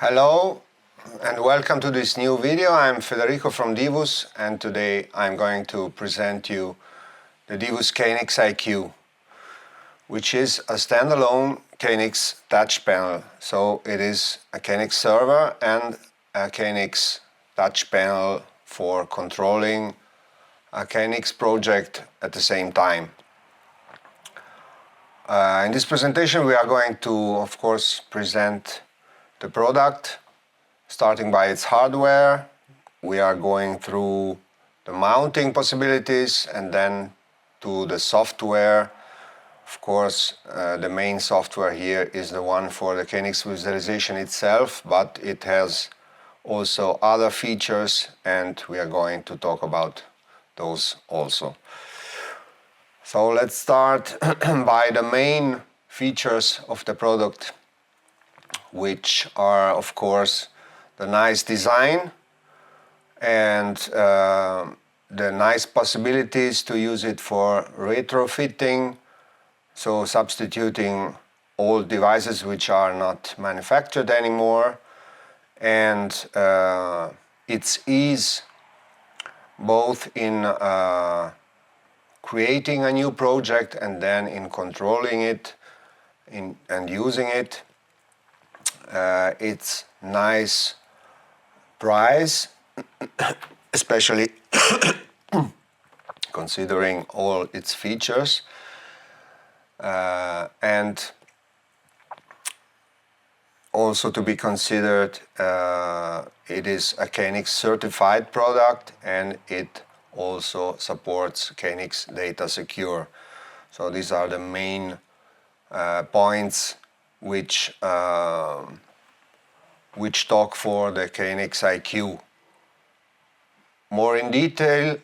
Hello and welcome to this new video. I'm Federico from DIVUS and today I'm going to present you the DIVUS KNX IQ, which is a standalone KNX touch panel. So it is a KNX server and a KNX touch panel for controlling a KNX project at the same time. In this presentation we are going to, of course, present the product, starting by its hardware. We are going through the mounting possibilities and then to the software. Of course, the main software here is the one for the KNX visualization itself, but it has also other features and we are going to talk about those also. So let's start by the main features of the product, which are, of course, the nice design and the nice possibilities to use it for retrofitting, so substituting old devices which are not manufactured anymore, and its ease both in creating a new project and then in controlling it and using it. Its nice price, especially considering all its features, and also to be considered, it is a KNX certified product and it also supports KNX Data Secure. So these are the main points which talk for the KNX IQ. More in detail,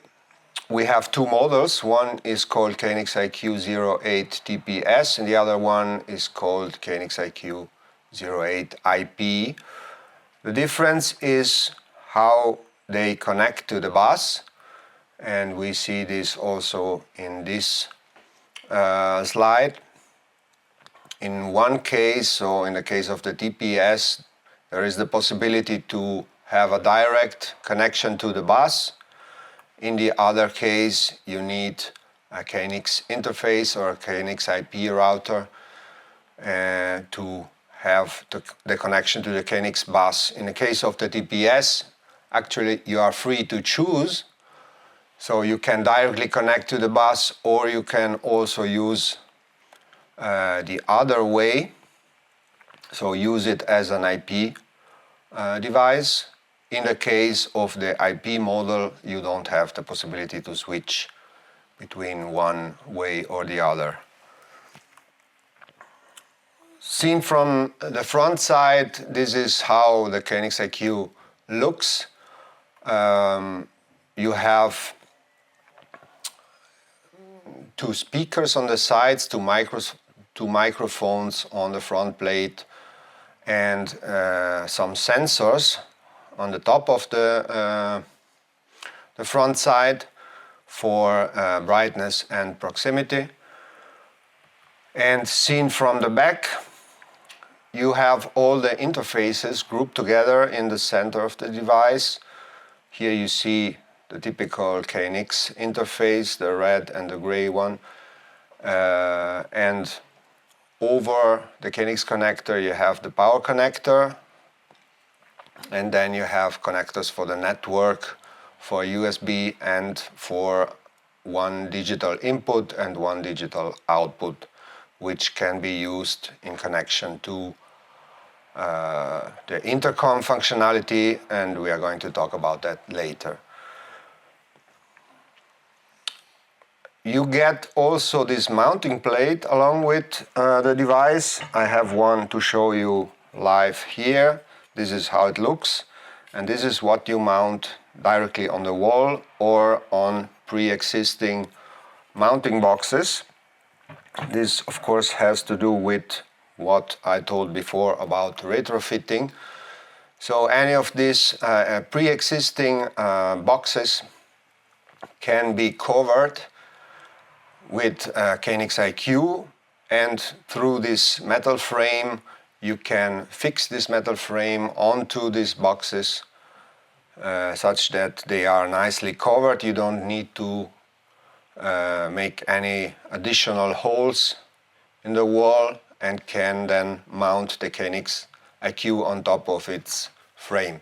we have two models. One is called KNX IQ 08 TPS and the other one is called KNX IQ 08 IP. The difference is how they connect to the bus, and we see this also in this slide. In one case, so in the case of the TPS, there is the possibility to have a direct connection to the bus. In the other case, you need a KNX interface or a KNX IP router to have the connection to the KNX bus. In the case of the TPS, actually you are free to choose. So you can directly connect to the bus, or you can also use the other way, so use it as an IP device. In the case of the IP model, you don't have the possibility to switch between one way or the other. Seen from the front side, this is how the KNX IQ looks. You have two speakers on the sides, two microphones on the front plate, and some sensors on the top of the front side for brightness and proximity. And seen from the back, you have all the interfaces grouped together in the center of the device. Here you see the typical KNX interface, the red and the gray one, and over the KNX connector you have the power connector, and then you have connectors for the network, for USB, and for one digital input and one digital output, which can be used in connection to the intercom functionality, and we are going to talk about that later. You get also this mounting plate along with the device. I have one to show you live here. This is how it looks, and this is what you mount directly on the wall or on pre-existing mounting boxes. This, of course, has to do with what I told before about retrofitting. So any of these pre-existing boxes can be covered with KNX IQ, and through this metal frame you can fix this metal frame onto these boxes such that they are nicely covered. You don't need to make any additional holes in the wall, and can then mount the KNX IQ on top of its frame.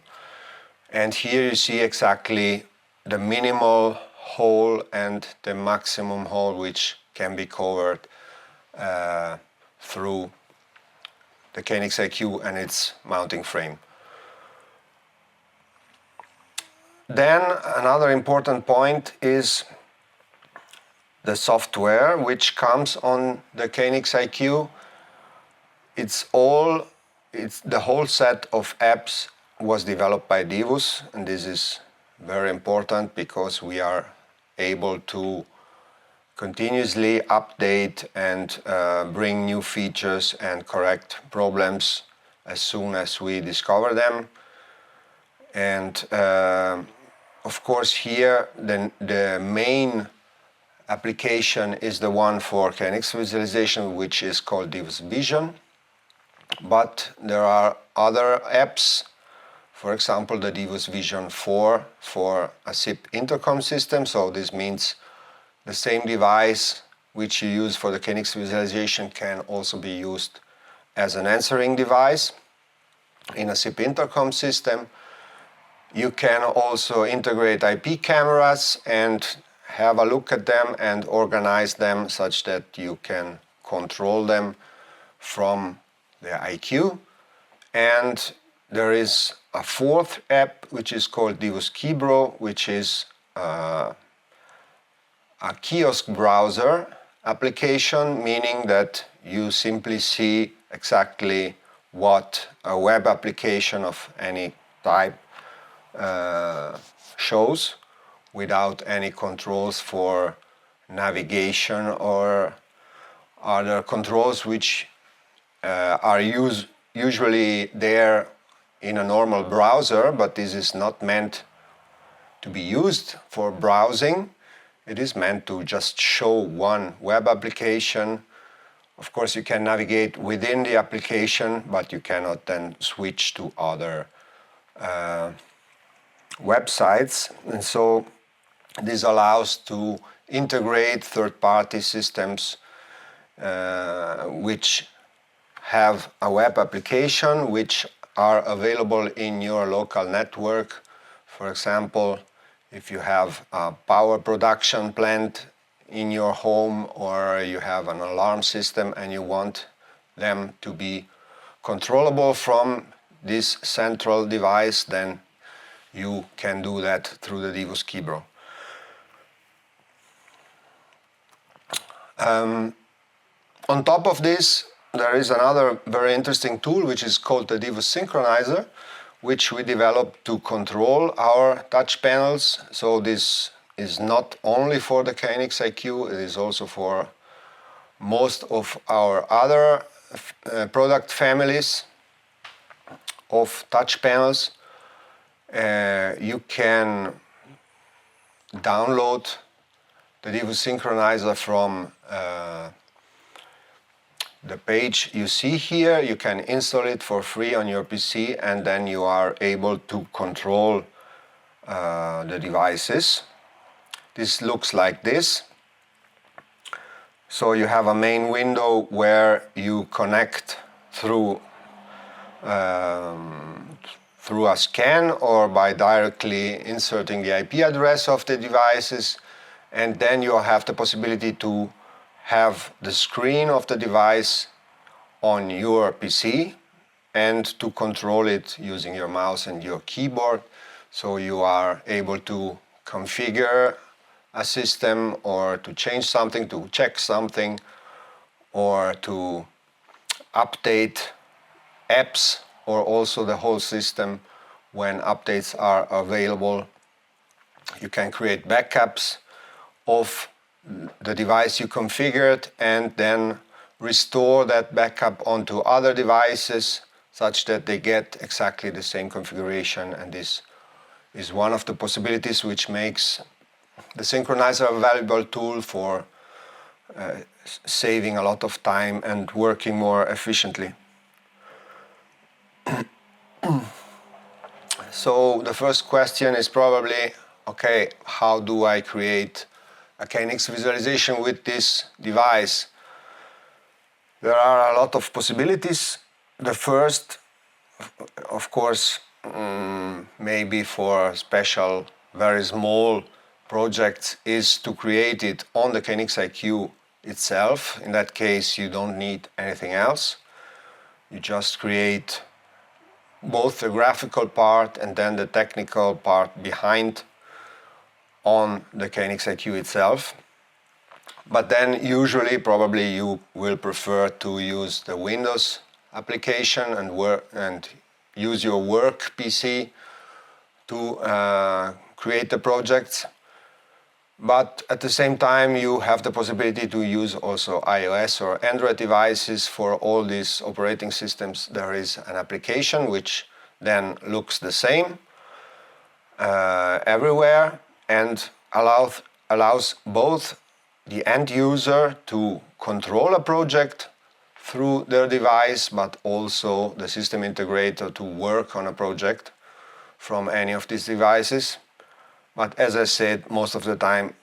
And here you see exactly the minimal hole and the maximum hole which can be covered through the KNX IQ and its mounting frame. Then another important point is the software which comes on the KNX IQ. The whole set of apps was developed by DIVUS, and this is very important because we are able to continuously update and bring new features and correct problems as soon as we discover them. And of course here the main application is the one for KNX visualization, which is called DIVUS Vision. But there are other apps, for example the DIVUS Vision 4 for a SIP intercom system. So this means the same device which you use for the KNX visualization can also be used as an answering device in a SIP intercom system. You can also integrate IP cameras and have a look at them and organize them such that you can control them from the IQ. And there is a fourth app which is called DIVUS Keyboard, which is a kiosk browser application, meaning that you simply see exactly what a web application of any type shows, without any controls for navigation or other controls which are usually there in a normal browser, but this is not meant to be used for browsing. It is meant to just show one web application. Of course you can navigate within the application, but you cannot then switch to other websites. And so this allows to integrate third-party systems which have a web application which are available in your local network. For example, if you have a power production plant in your home, or you have an alarm system and you want them to be controllable from this central device, then you can do that through the DIVUS Keyboard. On top of this, there is another very interesting tool which is called the DIVUS Synchronizer, which we developed to control our touch panels. So this is not only for the KNX IQ, it is also for most of our other product families of touch panels. You can download the DIVUS Synchronizer from the page you see here. You can install it for free on your PC, and then you are able to control the devices. This looks like this. So you have a main window where you connect through a scan or by directly inserting the IP address of the devices, and then you have the possibility to have the screen of the device on your PC and to control it using your mouse and your keyboard. So you are able to configure a system, or to change something, to check something, or to update apps, or also the whole system when updates are available. You can create backups of the device you configured and then restore that backup onto other devices such that they get exactly the same configuration. And this is one of the possibilities which makes the synchronizer a valuable tool for saving a lot of time and working more efficiently. So the first question is probably, okay, how do I create a KNX visualization with this device? There are a lot of possibilities. The first, of course, maybe for special, very small projects, is to create it on the KNX IQ itself. In that case, you don't need anything else. You just create both the graphical part and then the technical part behind on the KNX IQ itself. But then usually probably you will prefer to use the Windows application and use your work PC to create the projects. But at the same time you have the possibility to use also iOS or Android devices. For all these operating systems there is an application which then looks the same everywhere and allows both the end user to control a project through their device, but also the system integrator to work on a project from any of these devices. But as I said, most of the time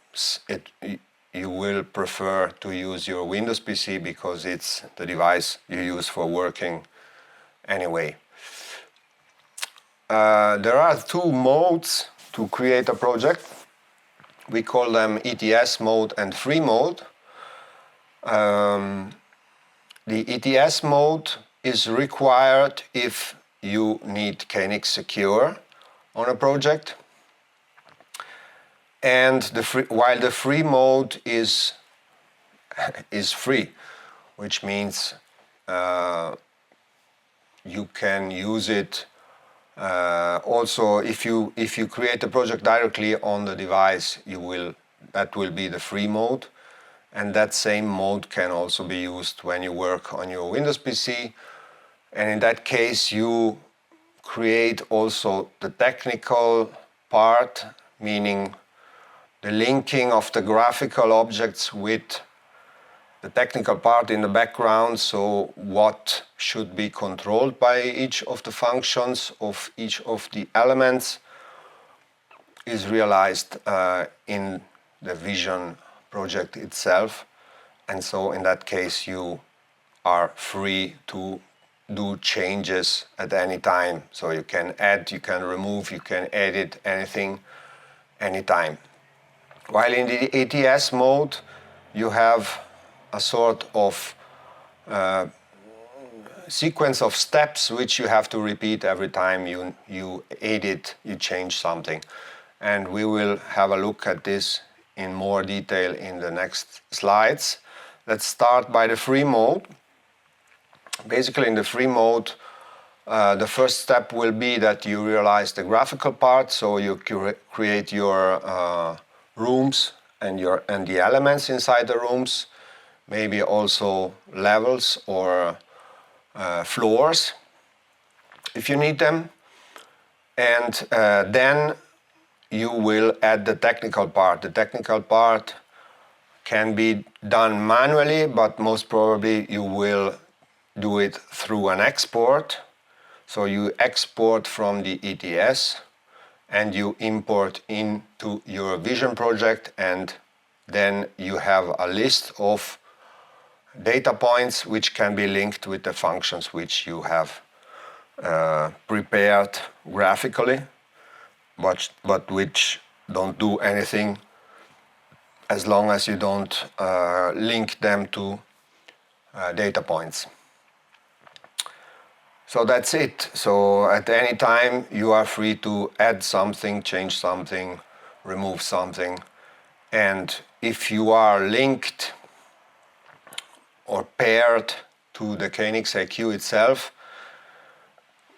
you will prefer to use your Windows PC because it's the device you use for working anyway. There are two modes to create a project. We call them ETS mode and free mode. The ETS mode is required if you need KNX Secure on a project. And while the free mode is free, which means you can use it also if you create a project directly on the device, that will be the free mode, and that same mode can also be used when you work on your Windows PC. And in that case you create also the technical part, meaning the linking of the graphical objects with the technical part in the background, so what should be controlled by each of the functions of each of the elements is realized in the Vision project itself. And so in that case you are free to do changes at any time. So you can add, you can remove, you can edit anything anytime. While in the ETS mode you have a sort of sequence of steps which you have to repeat every time you edit, you change something. And we will have a look at this in more detail in the next slides. Let's start by the free mode. Basically in the free mode, the first step will be that you realize the graphical part, so you create your rooms and the elements inside the rooms, maybe also levels or floors if you need them, and then you will add the technical part. The technical part can be done manually, but most probably you will do it through an export. So you export from the ETS and you import into your Vision project, and then you have a list of data points which can be linked with the functions which you have prepared graphically, but which don't do anything as long as you don't link them to data points. So that's it. So at any time you are free to add something, change something, remove something. And if you are linked or paired to the KNX IQ itself,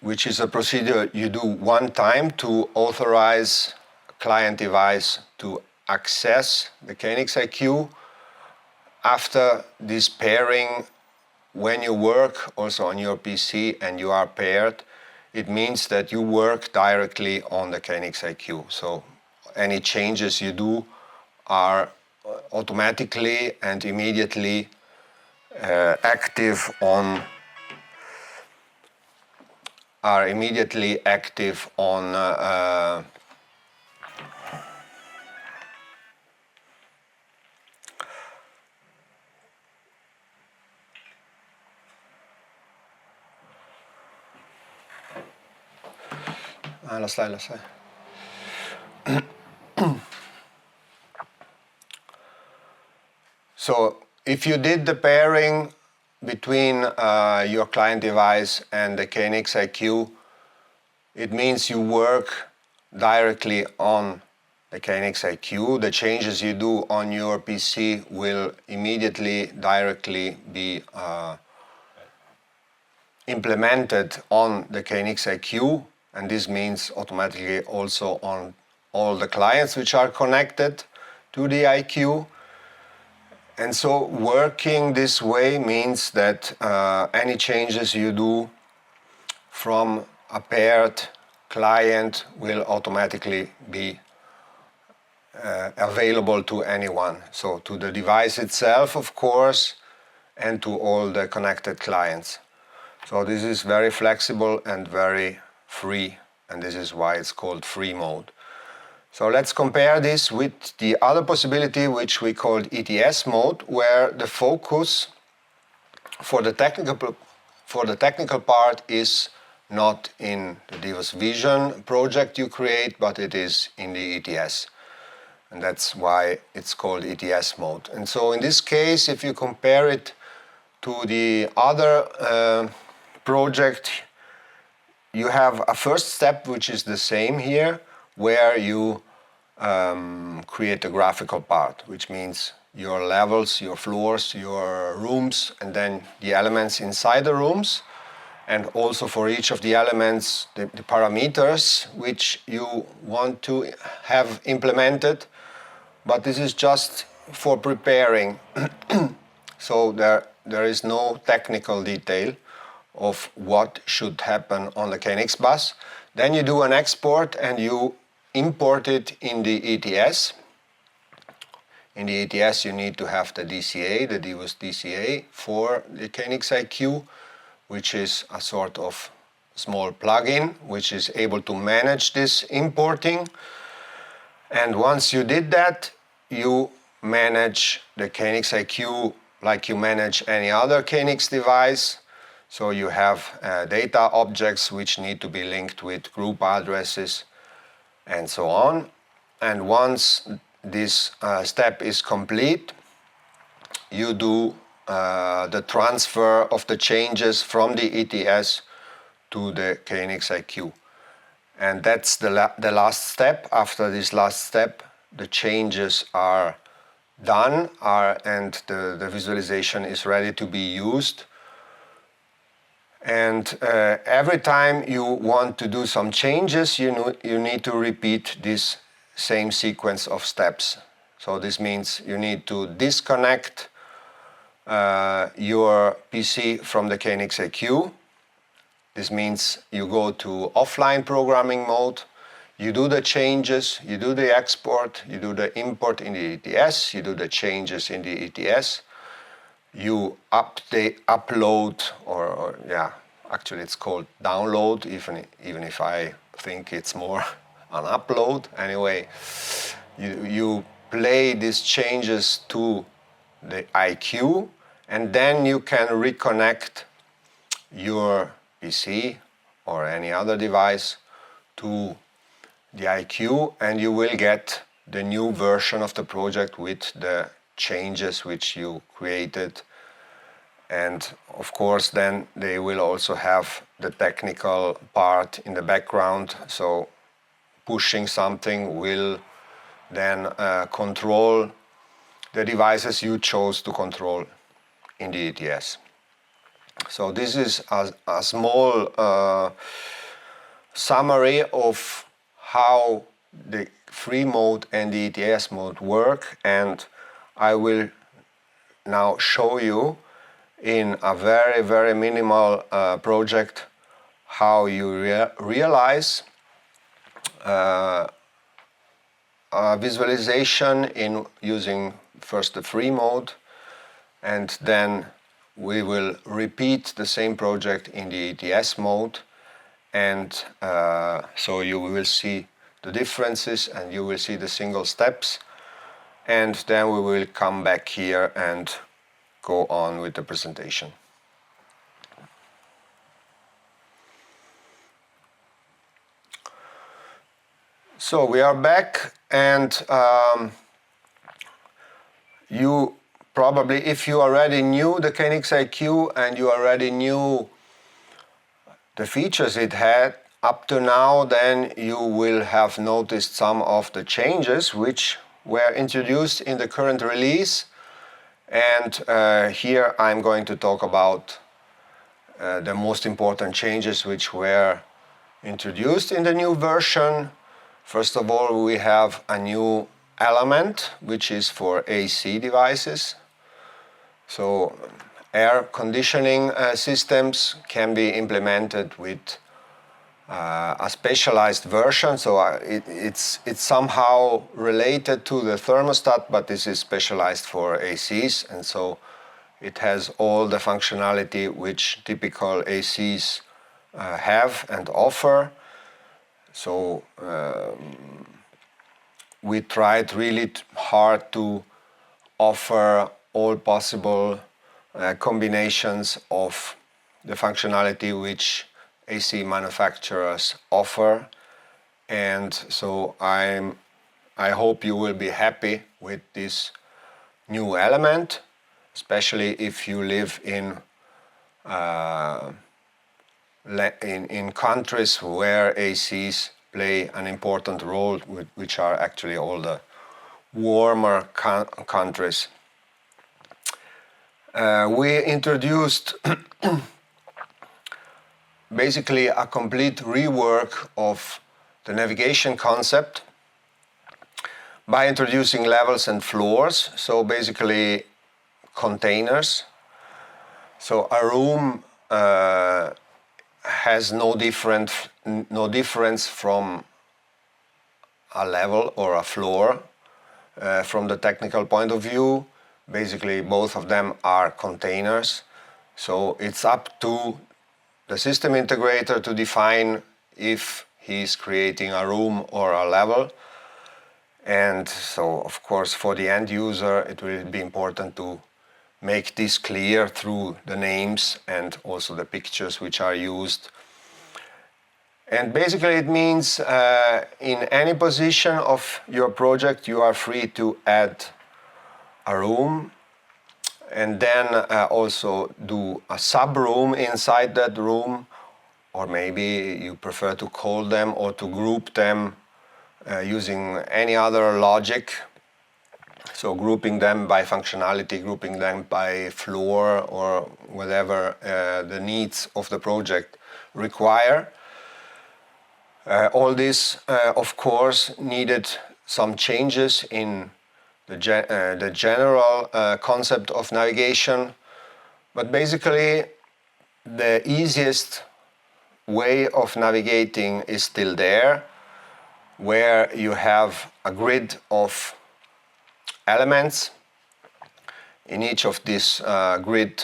which is a procedure you do one time to authorize a client device to access the KNX IQ. After this pairing, when you work also on your PC and you are paired, it means that you work directly on the KNX IQ. So any changes you do are automatically and immediately active on are immediately active on lass det. So if you did the pairing between your client device and the KNX IQ, it means you work directly on the KNX IQ. The changes you do on your PC will immediately, directly be implemented on the KNX IQ, and this means automatically also on all the clients which are connected to the IQ. And so working this way means that any changes you do from a paired client will automatically be available to anyone. So to the device itself, of course, and to all the connected clients. So this is very flexible and very free, and this is why it's called free mode. So let's compare this with the other possibility, which we called ETS mode, where the focus for the technical part is not in the DIVUS Vision project you create, but it is in the ETS. And that's why it's called ETS mode. And so in this case, if you compare it to the other project, you have a first step which is the same here, where you create a graphical part, which means your levels, your floors, your rooms, and then the elements inside the rooms, and also for each of the elements the parameters which you want to have implemented. But this is just for preparing. So there is no technical detail of what should happen on the KNX bus. Then you do an export and you import it in the ETS. In the ETS you need to have the DCA, the DIVUS DCA for the KNX IQ, which is a sort of small plugin which is able to manage this importing. And once you did that, you manage the KNX IQ like you manage any other KNX device. So you have data objects which need to be linked with group addresses and so on. And once this step is complete, you do the transfer of the changes from the ETS to the KNX IQ. And that's the last step. After this last step, the changes are done and the visualization is ready to be used. And every time you want to do some changes, you need to repeat this same sequence of steps. So this means you need to disconnect your PC from the KNX IQ. This means you go to offline programming mode, you do the changes, you do the export, you do the import in the ETS, you do the changes in the ETS, you upload, actually it's called download, even if I think it's more an upload. Anyway, you play these changes to the IQ, and then you can reconnect your PC or any other device to the IQ, and you will get the new version of the project with the changes which you created. And of course then they will also have the technical part in the background, so pushing something will then control the devices you chose to control in the ETS. So this is a small summary of how the free mode and the ETS mode work, and I will now show you in a very, very minimal project how you realize a visualization in using first the free mode, and then we will repeat the same project in the ETS mode, and so you will see the differences and you will see the single steps, and then we will come back here and go on with the presentation. So we are back, and you probably, if you already knew the KNX IQ and you already knew the features it had up to now, then you will have noticed some of the changes which were introduced in the current release. And here I'm going to talk about the most important changes which were introduced in the new version. First of all, we have a new element which is for AC devices. So air conditioning systems can be implemented with a specialized version. So it's somehow related to the thermostat, but this is specialized for ACs, and so it has all the functionality which typical ACs have and offer. So we tried really hard to offer all possible combinations of the functionality which AC manufacturers offer, and so I hope you will be happy with this new element, especially if you live in countries where ACs play an important role, which are actually all the warmer countries. We introduced basically a complete rework of the navigation concept by introducing levels and floors, so basically containers. So a room has no difference from a level or a floor from the technical point of view. Basically both of them are containers, so it's up to the system integrator to define if he's creating a room or a level. And so of course for the end user it will be important to make this clear through the names and also the pictures which are used. And basically it means in any position of your project you are free to add a room, and then also do a sub-room inside that room, or maybe you prefer to call them or to group them using any other logic. So grouping them by functionality, grouping them by floor, or whatever the needs of the project require. All this, of course, needed some changes in the general concept of navigation, but basically the easiest way of navigating is still there, where you have a grid of elements. In each of these grid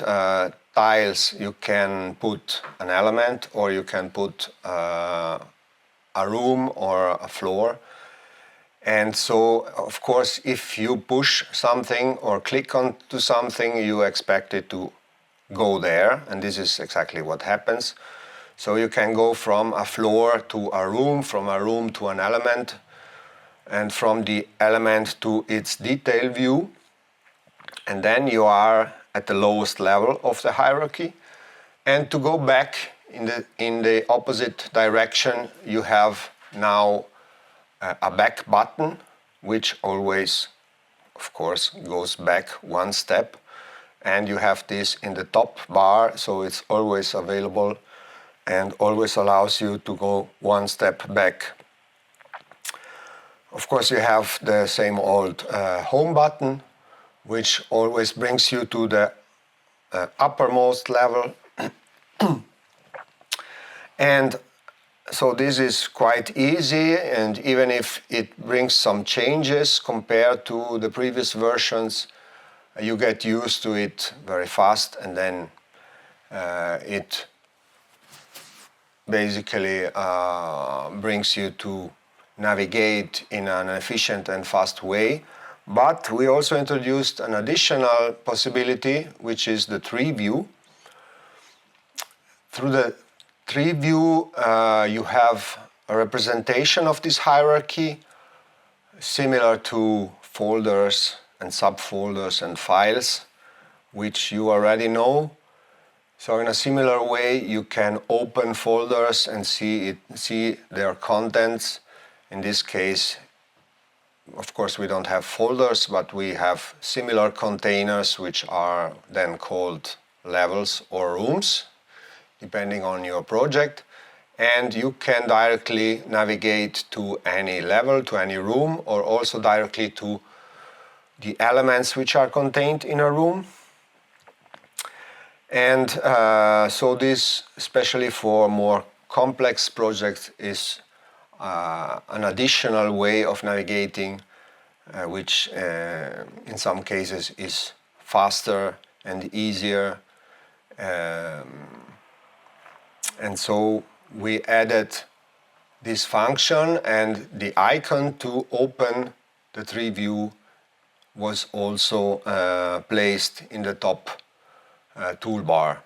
tiles you can put an element, or you can put a room or a floor. And so, of course, if you push something or click onto something, you expect it to go there, and this is exactly what happens. So you can go from a floor to a room, from a room to an element, and from the element to its detail view, and then you are at the lowest level of the hierarchy. And to go back in the opposite direction, you have now a back button, which always, of course, goes back one step, and you have this in the top bar, so it's always available and always allows you to go one step back. Of course, you have the same old home button, which always brings you to the uppermost level. And so this is quite easy, and even if it brings some changes compared to the previous versions, you get used to it very fast, and then it basically brings you to navigate in an efficient and fast way. But we also introduced an additional possibility, which is the tree view. Through the tree view, you have a representation of this hierarchy, similar to folders and subfolders and files, which you already know. So in a similar way, you can open folders and see their contents. In this case, of course, we don't have folders, but we have similar containers, which are then called levels or rooms, depending on your project. And you can directly navigate to any level, to any room, or also directly to the elements which are contained in a room. And so this, especially for more complex projects, is an additional way of navigating, which in some cases is faster and easier. And so we added this function, and the icon to open the tree view was also placed in the top toolbar.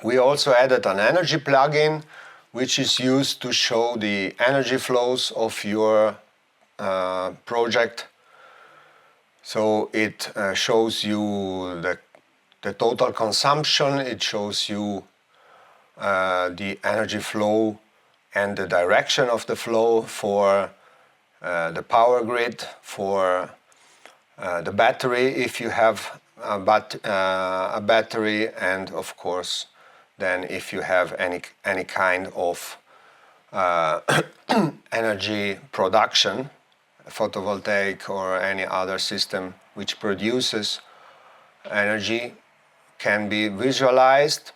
We also added an energy plugin, which is used to show the energy flows of your project. So it shows you the total consumption, it shows you the energy flow and the direction of the flow for the power grid, for the battery if you have a battery, and of course then if you have any kind of energy production, photovoltaic or any other system which produces energy, can be visualized.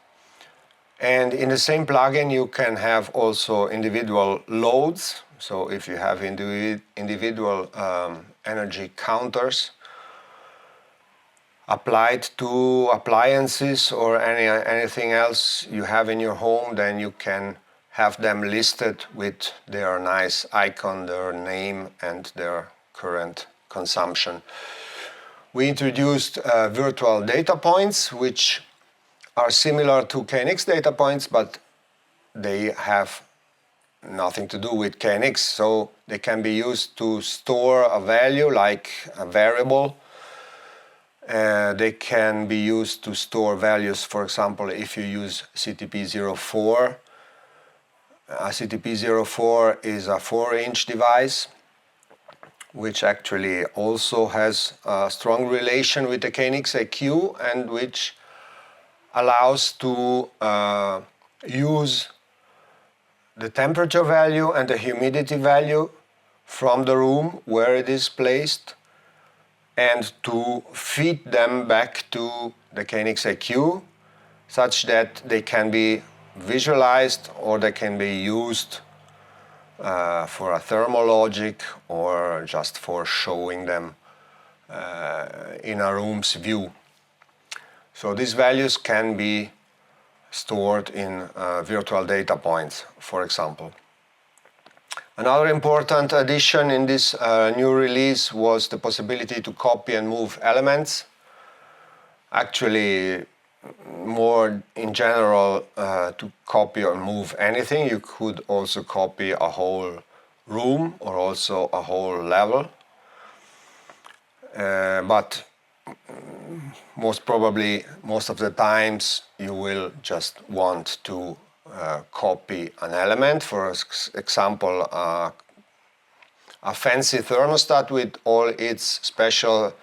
And in the same plugin you can have also individual loads. So if you have individual energy counters applied to appliances or anything else you have in your home, then you can have them listed with their nice icon, their name and their current consumption. We introduced virtual data points, which are similar to KNX data points, but they have nothing to do with KNX. So they can be used to store a value like a variable. They can be used to store values, for example, if you use CTP04. A CTP04 is a 4-inch device, which actually also has a strong relation with the KNX IQ and which allows to use the temperature value and the humidity value from the room where it is placed and to feed them back to the KNX IQ such that they can be visualized or they can be used for a thermal logic or just for showing them in a room's view. So these values can be stored in virtual data points, for example. Another important addition in this new release was the possibility to copy and move elements. Actually, more in general, to copy or move anything, you could also copy a whole room or also a whole level. But most probably, most of the times, you will just want to copy an element. For example, a fancy thermostat with all its special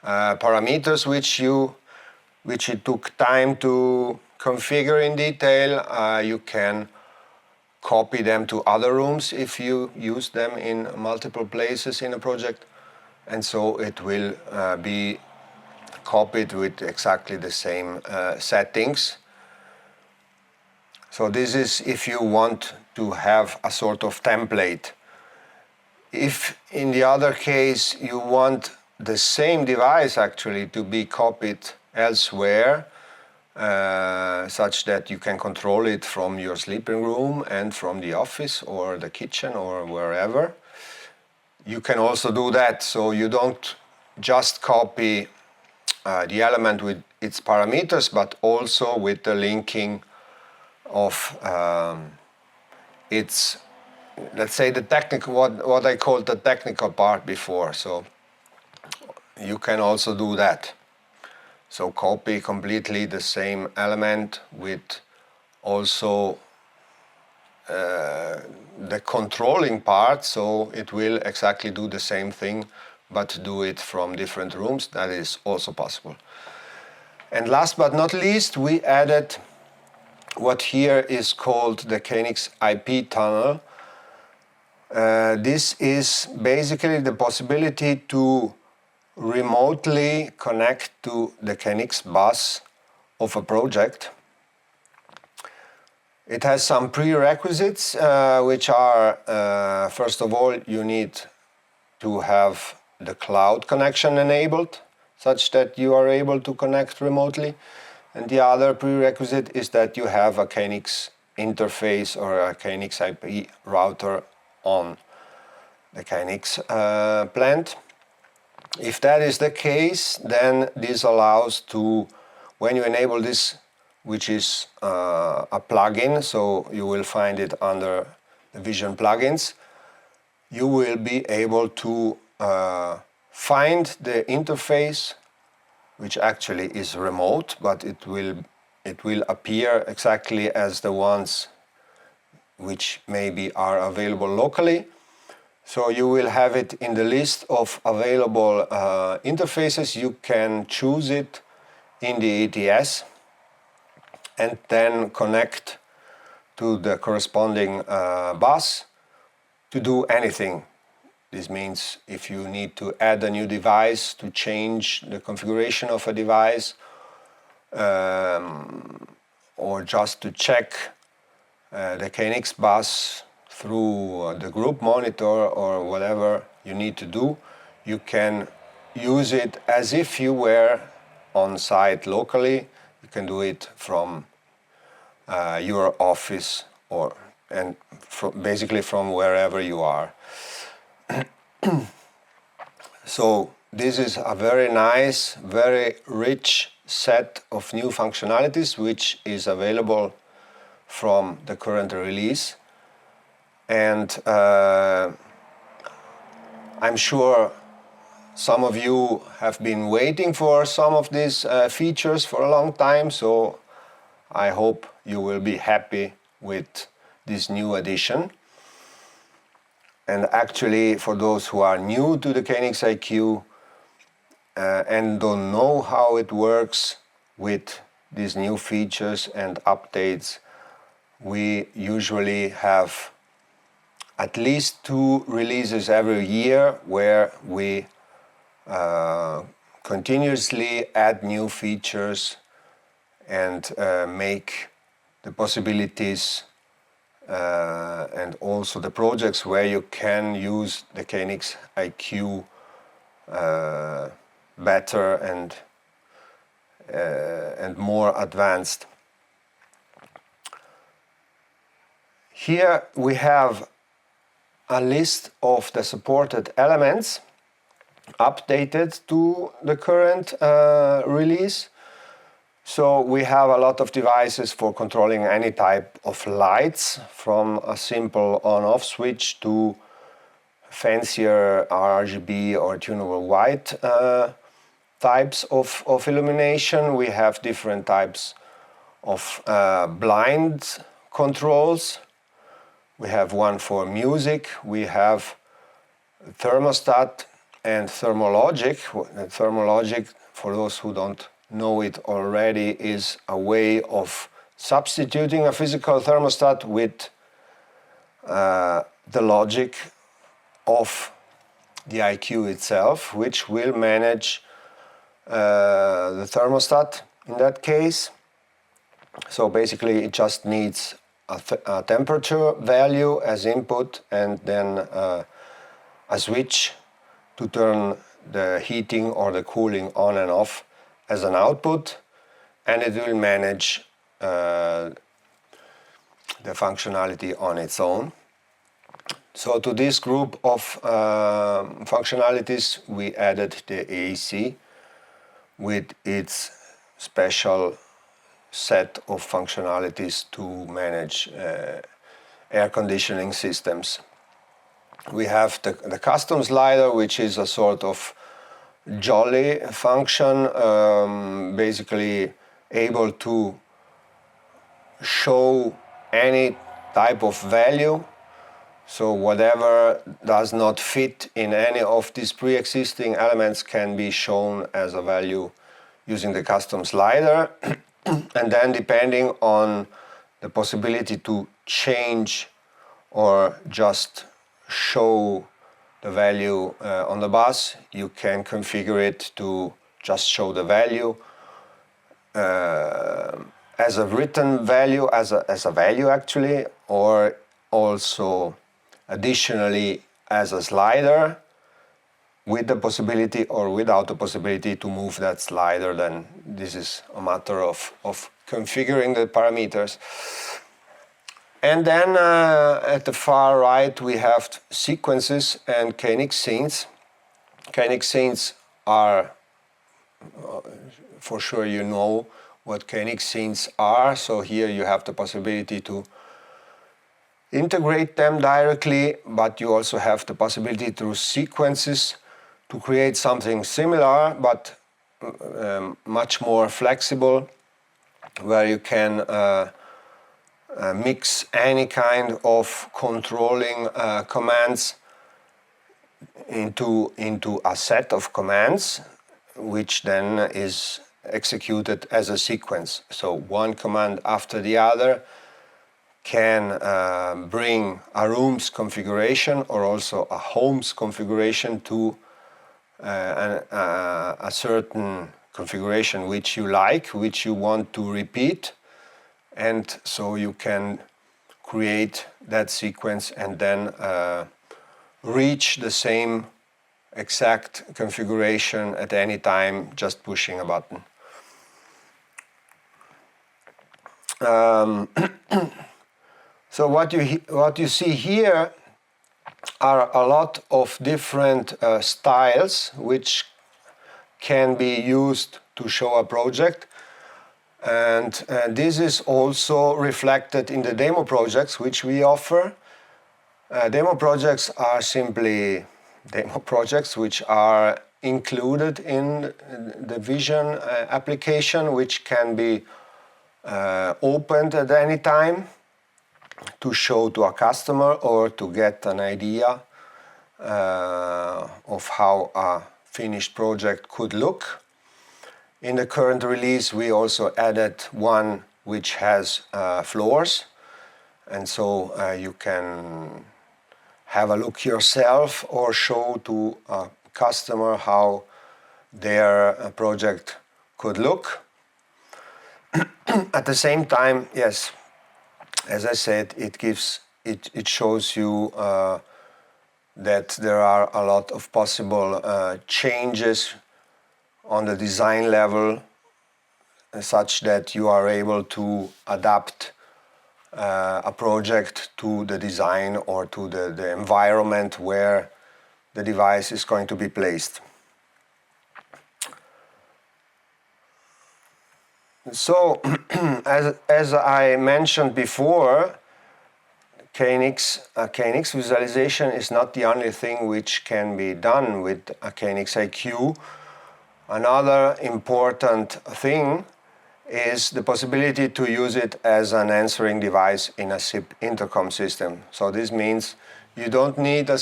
parameters which it took time to configure in detail. You can copy them to other rooms if you use them in multiple places in a project, and so it will be copied with exactly the same settings. So this is if you want to have a sort of template. If in the other case you want the same device actually to be copied elsewhere, such that you can control it from your sleeping room and from the office or the kitchen or wherever. You can also do that, so you don't just copy the element with its parameters, but also with the linking of its, let's say, the technical, what I called the technical part before. So you can also do that. So copy completely the same element with also the controlling part, so it will exactly do the same thing, but do it from different rooms. That is also possible. And last but not least, we added what here is called the KNX IP tunnel. This is basically the possibility to remotely connect to the KNX bus of a project. It has some prerequisites, which are, first of all, you need to have the cloud connection enabled, such that you are able to connect remotely. And the other prerequisite is that you have a KNX interface or a KNX IP router on the KNX plant. If that is the case, then this allows to, when you enable this, which is a plugin, so you will find it under the Vision plugins, you will be able to find the interface, which actually is remote, but it will appear exactly as the ones which maybe are available locally. So you will have it in the list of available interfaces. You can choose it in the ETS and then connect to the corresponding bus to do anything. This means if you need to add a new device, to change the configuration of a device, or just to check the KNX bus through the group monitor or whatever you need to do, you can use it as if you were on site locally. You can do it from your office basically from wherever you are. So this is a very nice, very rich set of new functionalities which is available from the current release. And I'm sure some of you have been waiting for some of these features for a long time, so I hope you will be happy with this new addition. And actually, for those who are new to the KNX IQ and don't know how it works with these new features and updates, we usually have at least 2 releases every year where we continuously add new features and make the possibilities and also the projects where you can use the KNX IQ better and more advanced. Here we have a list of the supported elements updated to the current release. So we have a lot of devices for controlling any type of lights, from a simple on-off switch to fancier RGB or tunable white types of illumination. We have different types of blind controls. We have one for music. We have thermostat and thermologic. Thermologic, for those who don't know it already, is a way of substituting a physical thermostat with the logic of the IQ itself, which will manage the thermostat in that case. So basically it just needs a temperature value as input and then a switch to turn the heating or the cooling on and off as an output, and it will manage the functionality on its own. So to this group of functionalities we added the AEC with its special set of functionalities to manage air conditioning systems. We have the custom slider, which is a sort of jolly function, basically able to show any type of value. So whatever does not fit in any of these pre-existing elements can be shown as a value using the custom slider. And then depending on the possibility to change or just show the value on the bus, you can configure it to just show the value as a written value, as a value actually, or also additionally as a slider with the possibility or without the possibility to move that slider. Then this is a matter of configuring the parameters. And then at the far right we have sequences and KNX scenes. KNX scenes are, for sure you know what KNX scenes are, so here you have the possibility to integrate them directly, but you also have the possibility through sequences to create something similar but much more flexible, where you can mix any kind of controlling commands into a set of commands, which then is executed as a sequence. So one command after the other can bring a room's configuration or also a home's configuration to a certain configuration which you like, which you want to repeat, and so you can create that sequence and then reach the same exact configuration at any time just pushing a button. So what you see here are a lot of different styles which can be used to show a project, and this is also reflected in the demo projects which we offer. Demo projects are simply demo projects which are included in the Vision application, which can be opened at any time to show to a customer or to get an idea of how a finished project could look. In the current release we also added one which has floors, and so you can have a look yourself or show to a customer how their project could look. At the same time, yes, as I said, it shows you that there are a lot of possible changes on the design level, such that you are able to adapt a project to the design or to the environment where the device is going to be placed. So, as I mentioned before, KNX visualization is not the only thing which can be done with a KNX IQ. Another important thing is the possibility to use it as an answering device in a SIP intercom system. So this means you don't need a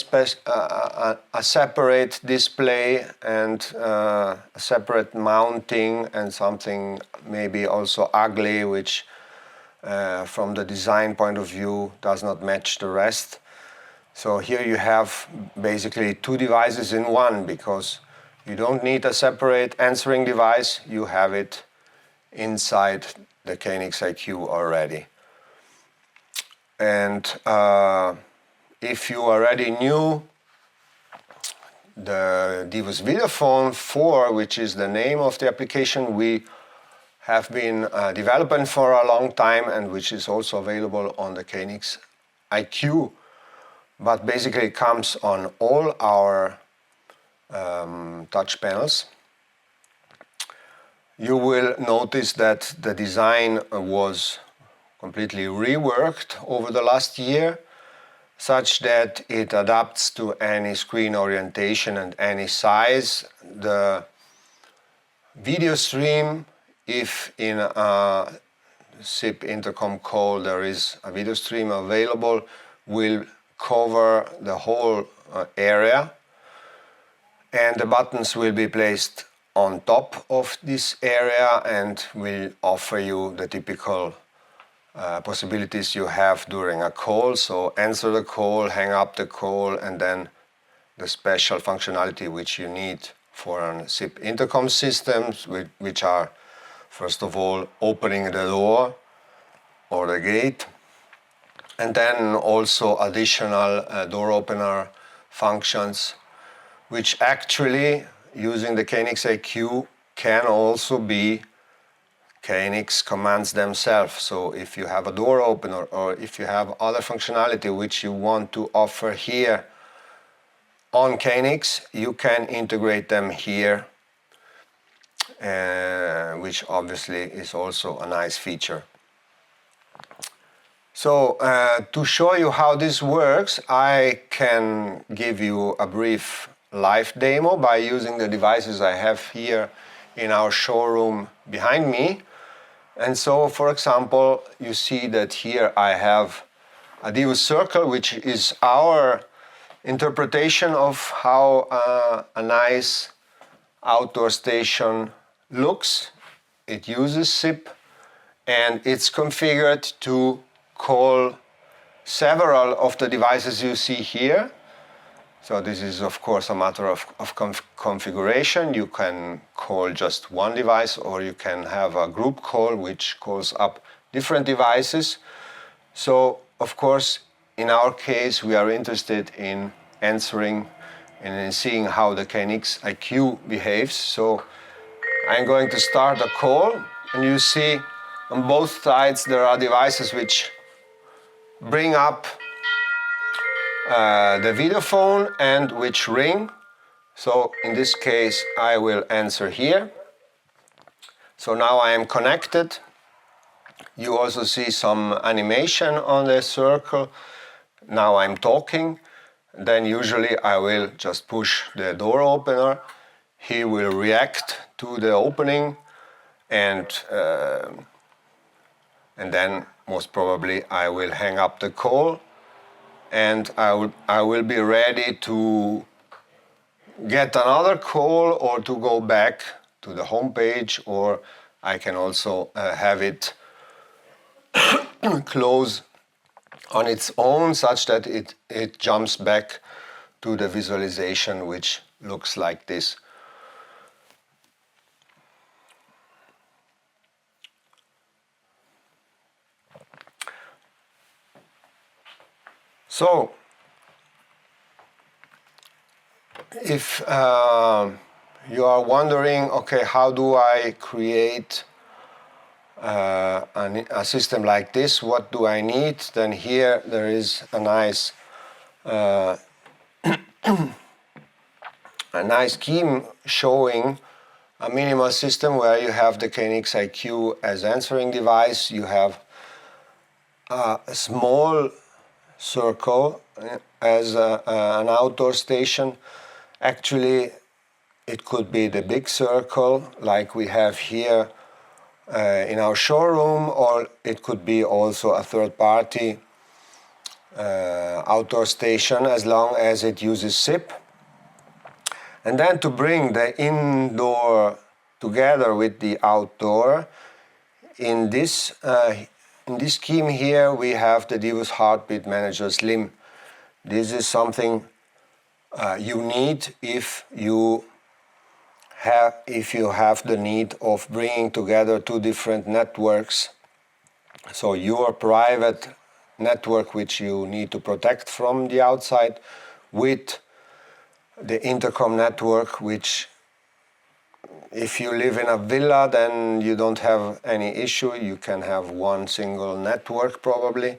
separate display and a separate mounting and something maybe also ugly, which from the design point of view does not match the rest. So here you have basically two devices in one, because you don't need a separate answering device, you have it inside the KNX IQ already. And if you already knew the DIVUS Videophone 4, which is the name of the application we have been developing for a long time and which is also available on the KNX IQ, but basically comes on all our touch panels. You will notice that the design was completely reworked over the last year, such that it adapts to any screen orientation and any size. The video stream, if in a SIP intercom call there is a video stream available, will cover the whole area, and the buttons will be placed on top of this area and will offer you the typical possibilities you have during a call. So answer the call, hang up the call, and then the special functionality which you need for a SIP intercom systems, which are first of all opening the door or the gate, and then also additional door opener functions, which actually using the KNX IQ can also be KNX commands themselves. So if you have a door opener or if you have other functionality which you want to offer here on KNX, you can integrate them here, which obviously is also a nice feature. So to show you how this works, I can give you a brief live demo by using the devices I have here in our showroom behind me. And so, for example, you see that here I have a DIVUS circle, which is our interpretation of how a nice outdoor station looks. It uses SIP and it's configured to call several of the devices you see here. So this is of course a matter of configuration. You can call just one device, or you can have a group call which calls up different devices. So of course in our case we are interested in answering and in seeing how the KNX IQ behaves. So I'm going to start a call, and you see on both sides there are devices which bring up the video phone and which ring. So in this case I will answer here. So now I am connected. You also see some animation on the circle. Now I'm talking. Then usually I will just push the door opener. He will react to the opening, and then most probably I will hang up the call, and I will be ready to get another call or to go back to the home page, or I can also have it close on its own such that it jumps back to the visualization, which looks like this. So if you are wondering, okay, how do I create a system like this, what do I need, then here there is a nice scheme showing a minimal system where you have the KNX IQ as answering device. You have a small circle as an outdoor station. Actually, it could be the big circle like we have here in our showroom, or it could be also a third-party outdoor station as long as it uses SIP. And then to bring the indoor together with the outdoor, in this scheme here we have the DIVUS Heartbeat Manager Slim. This is something you need if you have the need of bringing together two different networks. So your private network, which you need to protect from the outside, with the intercom network, which if you live in a villa, then you don't have any issue. You can have one single network probably.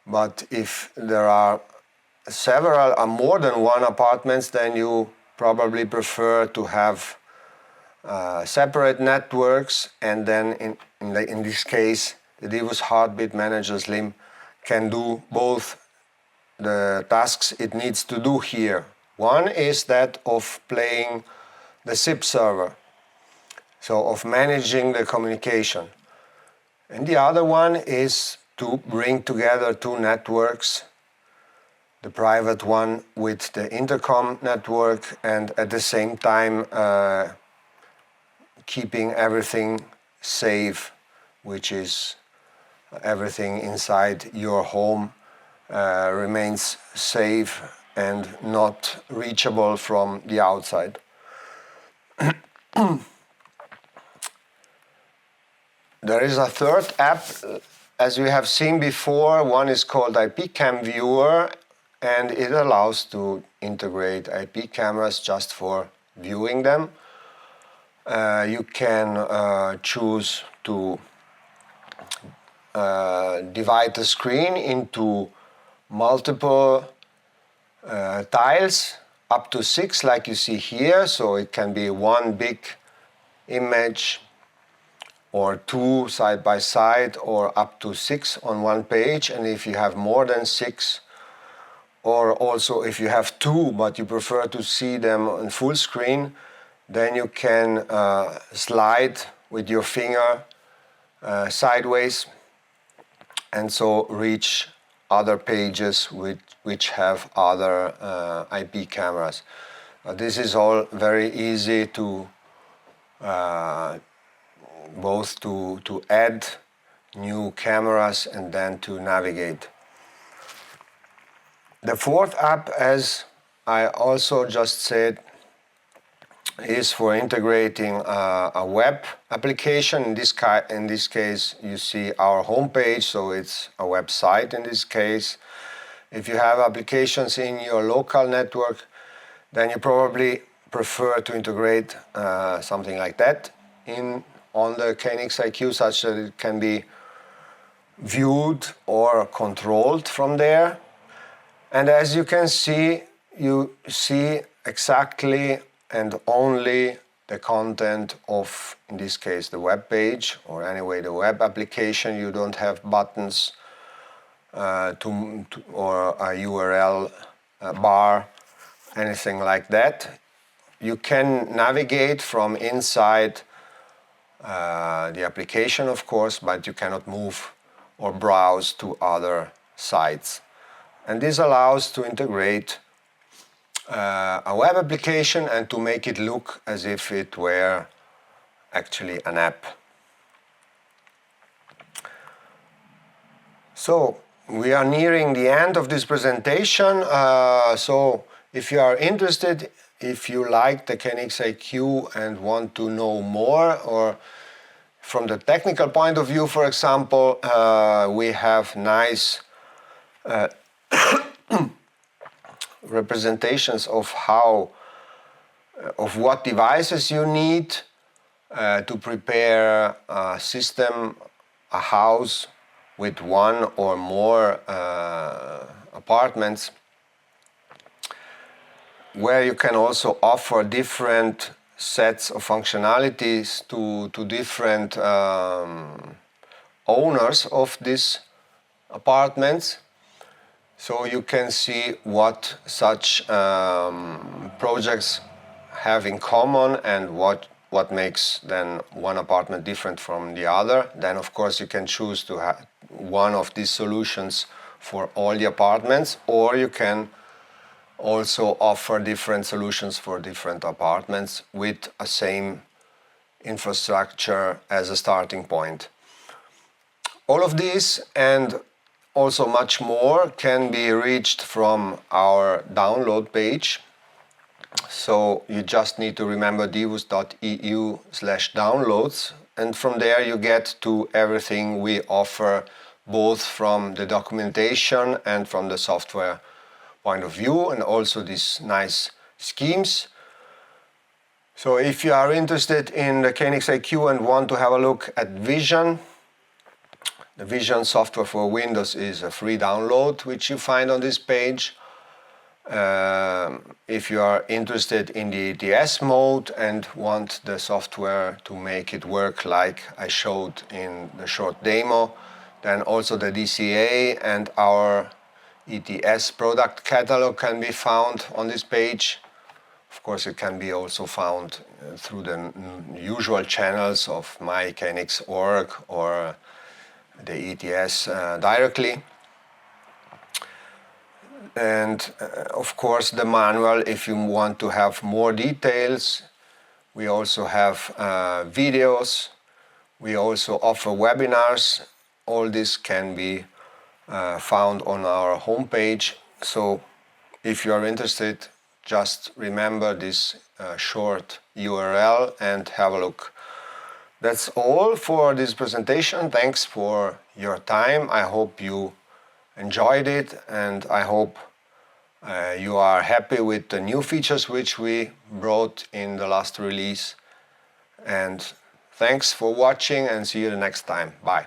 But if there are several or more than one apartments, then you probably prefer to have separate networks, and then in this case the DIVUS Heartbeat Manager Slim can do both the tasks it needs to do here. One is that of playing the SIP server, so of managing the communication, and the other one is to bring together two networks, the private one with the intercom network, and at the same time keeping everything safe, which is everything inside your home remains safe and not reachable from the outside. There is a third app, as we have seen before. One is called IP Cam Viewer, and it allows to integrate IP cameras just for viewing them. You can choose to divide the screen into multiple tiles, up to 6 like you see here, so it can be one big image or two side by side, or up to 6 on one page. And if you have more than 6, or also if you have 2 but you prefer to see them on full screen, then you can slide with your finger sideways and so reach other pages which have other IP cameras. This is all very easy to both to add new cameras and then to navigate. The fourth app, as I also just said, is for integrating a web application. In this case you see our homepage, so it's a website in this case. If you have applications in your local network, then you probably prefer to integrate something like that on the KNX IQ, such that it can be viewed or controlled from there. And as you can see, you see exactly and only the content of, in this case, the web page, or anyway the web application. You don't have buttons or a URL bar, anything like that. You can navigate from inside the application, of course, but you cannot move or browse to other sites. And this allows to integrate a web application and to make it look as if it were actually an app. So we are nearing the end of this presentation. So if you are interested, if you like the KNX IQ and want to know more, or from the technical point of view, for example, we have nice representations of what devices you need to prepare a system, a house with one or more apartments, where you can also offer different sets of functionalities to different owners of these apartments. So you can see what such projects have in common and what makes then one apartment different from the other. Then of course you can choose to have one of these solutions for all the apartments, or you can also offer different solutions for different apartments with a same infrastructure as a starting point. All of these and also much more can be reached from our download page. So you just need to remember divus.eu/downloads, and from there you get to everything we offer, both from the documentation and from the software point of view, and also these nice schemes. So if you are interested in the KNX IQ and want to have a look at Vision, the Vision software for Windows is a free download which you find on this page. If you are interested in the ETS mode and want the software to make it work like I showed in the short demo, then also the DCA and our ETS product catalog can be found on this page. Of course, it can be also found through the usual channels of my KNX.org or the ETS directly. And of course, the manual, if you want to have more details. We also have videos. We also offer webinars. All this can be found on our homepage. So if you are interested, just remember this short URL and have a look. That's all for this presentation. Thanks for your time. I hope you enjoyed it, and I hope you are happy with the new features which we brought in the last release. And thanks for watching, and see you the next time. Bye.